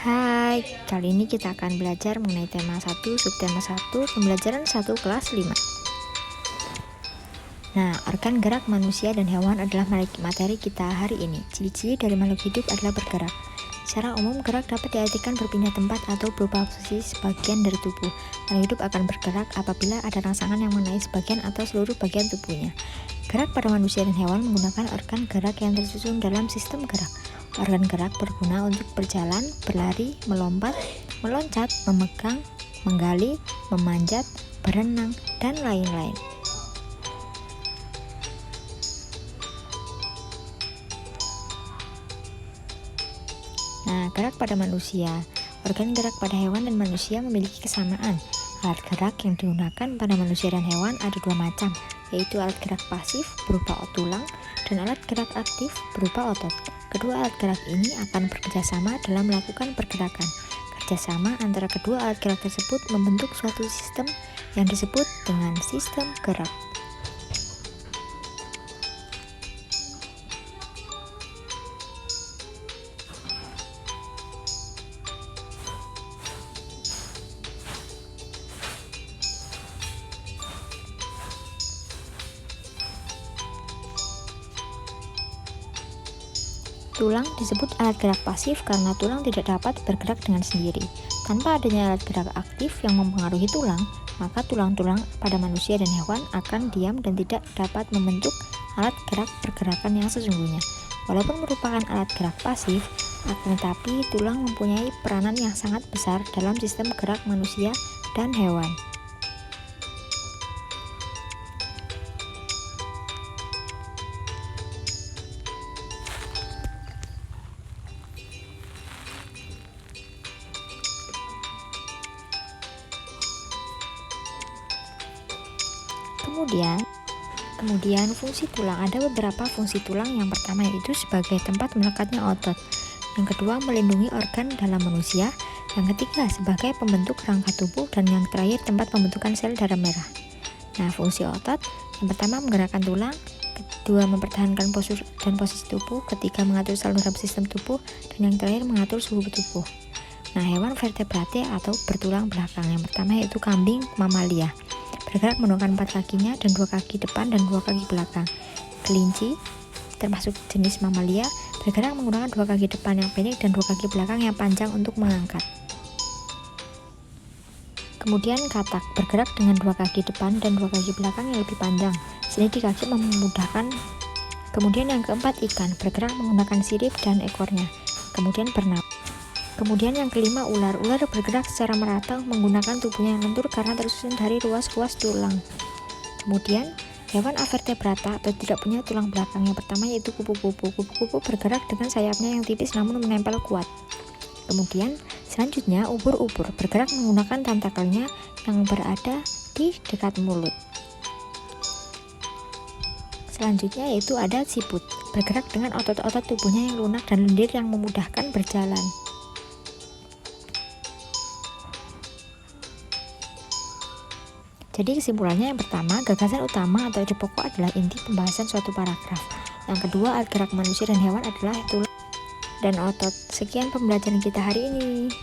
Hai, kali ini kita akan belajar mengenai tema 1, subtema 1, pembelajaran 1 kelas 5. Nah, organ gerak manusia dan hewan adalah materi kita hari ini. Ciri-ciri dari makhluk hidup adalah bergerak. Secara umum, gerak dapat diartikan berpindah tempat atau berubah posisi sebagian dari tubuh. Makhluk hidup akan bergerak apabila ada rangsangan yang mengenai sebagian atau seluruh bagian tubuhnya. Gerak pada manusia dan hewan menggunakan organ gerak yang tersusun dalam sistem gerak. Organ gerak berguna untuk berjalan, berlari, melompat, meloncat, memegang, menggali, memanjat, berenang, dan lain-lain. Nah, gerak pada manusia. Organ gerak pada hewan dan manusia memiliki kesamaan. Alat gerak yang digunakan pada manusia dan hewan ada dua macam, yaitu alat gerak pasif berupa tulang dan alat gerak aktif berupa otot. Kedua alat gerak ini akan bekerjasama dalam melakukan pergerakan. Kerjasama antara kedua alat gerak tersebut membentuk suatu sistem yang disebut dengan sistem gerak. Tulang disebut alat gerak pasif karena tulang tidak dapat bergerak dengan sendiri. Tanpa adanya alat gerak aktif yang mempengaruhi tulang, maka tulang-tulang pada manusia dan hewan akan diam dan tidak dapat membentuk alat gerak pergerakan yang sesungguhnya. Walaupun merupakan alat gerak pasif, akan tetapi tulang mempunyai peranan yang sangat besar dalam sistem gerak manusia dan hewan. Kemudian fungsi tulang. Ada beberapa fungsi tulang. Yang pertama yaitu sebagai tempat melekatnya otot. Yang kedua melindungi organ dalam manusia. Yang ketiga sebagai pembentuk rangka tubuh. Dan yang terakhir tempat pembentukan sel darah merah. Nah, fungsi otot yang pertama menggerakkan tulang, kedua mempertahankan posisi tubuh, ketiga mengatur saluran dalam sistem tubuh, dan yang terakhir mengatur suhu tubuh. Nah, hewan vertebrate atau bertulang belakang yang pertama yaitu kambing mamalia. Bergerak menggunakan 4 kakinya dan 2 kaki depan dan 2 kaki belakang. Kelinci, termasuk jenis mamalia, bergerak menggunakan 2 kaki depan yang pendek dan 2 kaki belakang yang panjang untuk mengangkat. Kemudian katak, bergerak dengan 2 kaki depan dan 2 kaki belakang yang lebih panjang. Sendi kaki memudahkan. Kemudian yang keempat ikan, bergerak menggunakan sirip dan ekornya. Kemudian yang kelima ular. Ular bergerak secara merata menggunakan tubuhnya yang lentur karena tersusun dari ruas-ruas tulang. Kemudian hewan avertebrata atau tidak punya tulang belakang yang pertama yaitu kupu-kupu. Kupu-kupu bergerak dengan sayapnya yang tipis namun menempel kuat. Kemudian selanjutnya ubur-ubur bergerak menggunakan tentakelnya yang berada di dekat mulut. Selanjutnya yaitu ada siput, bergerak dengan otot-otot tubuhnya yang lunak dan lendir yang memudahkan berjalan. Jadi kesimpulannya yang pertama, gagasan utama atau ide pokok adalah inti pembahasan suatu paragraf. Yang kedua, alat gerak manusia dan hewan adalah tulang dan otot. Sekian pembelajaran kita hari ini.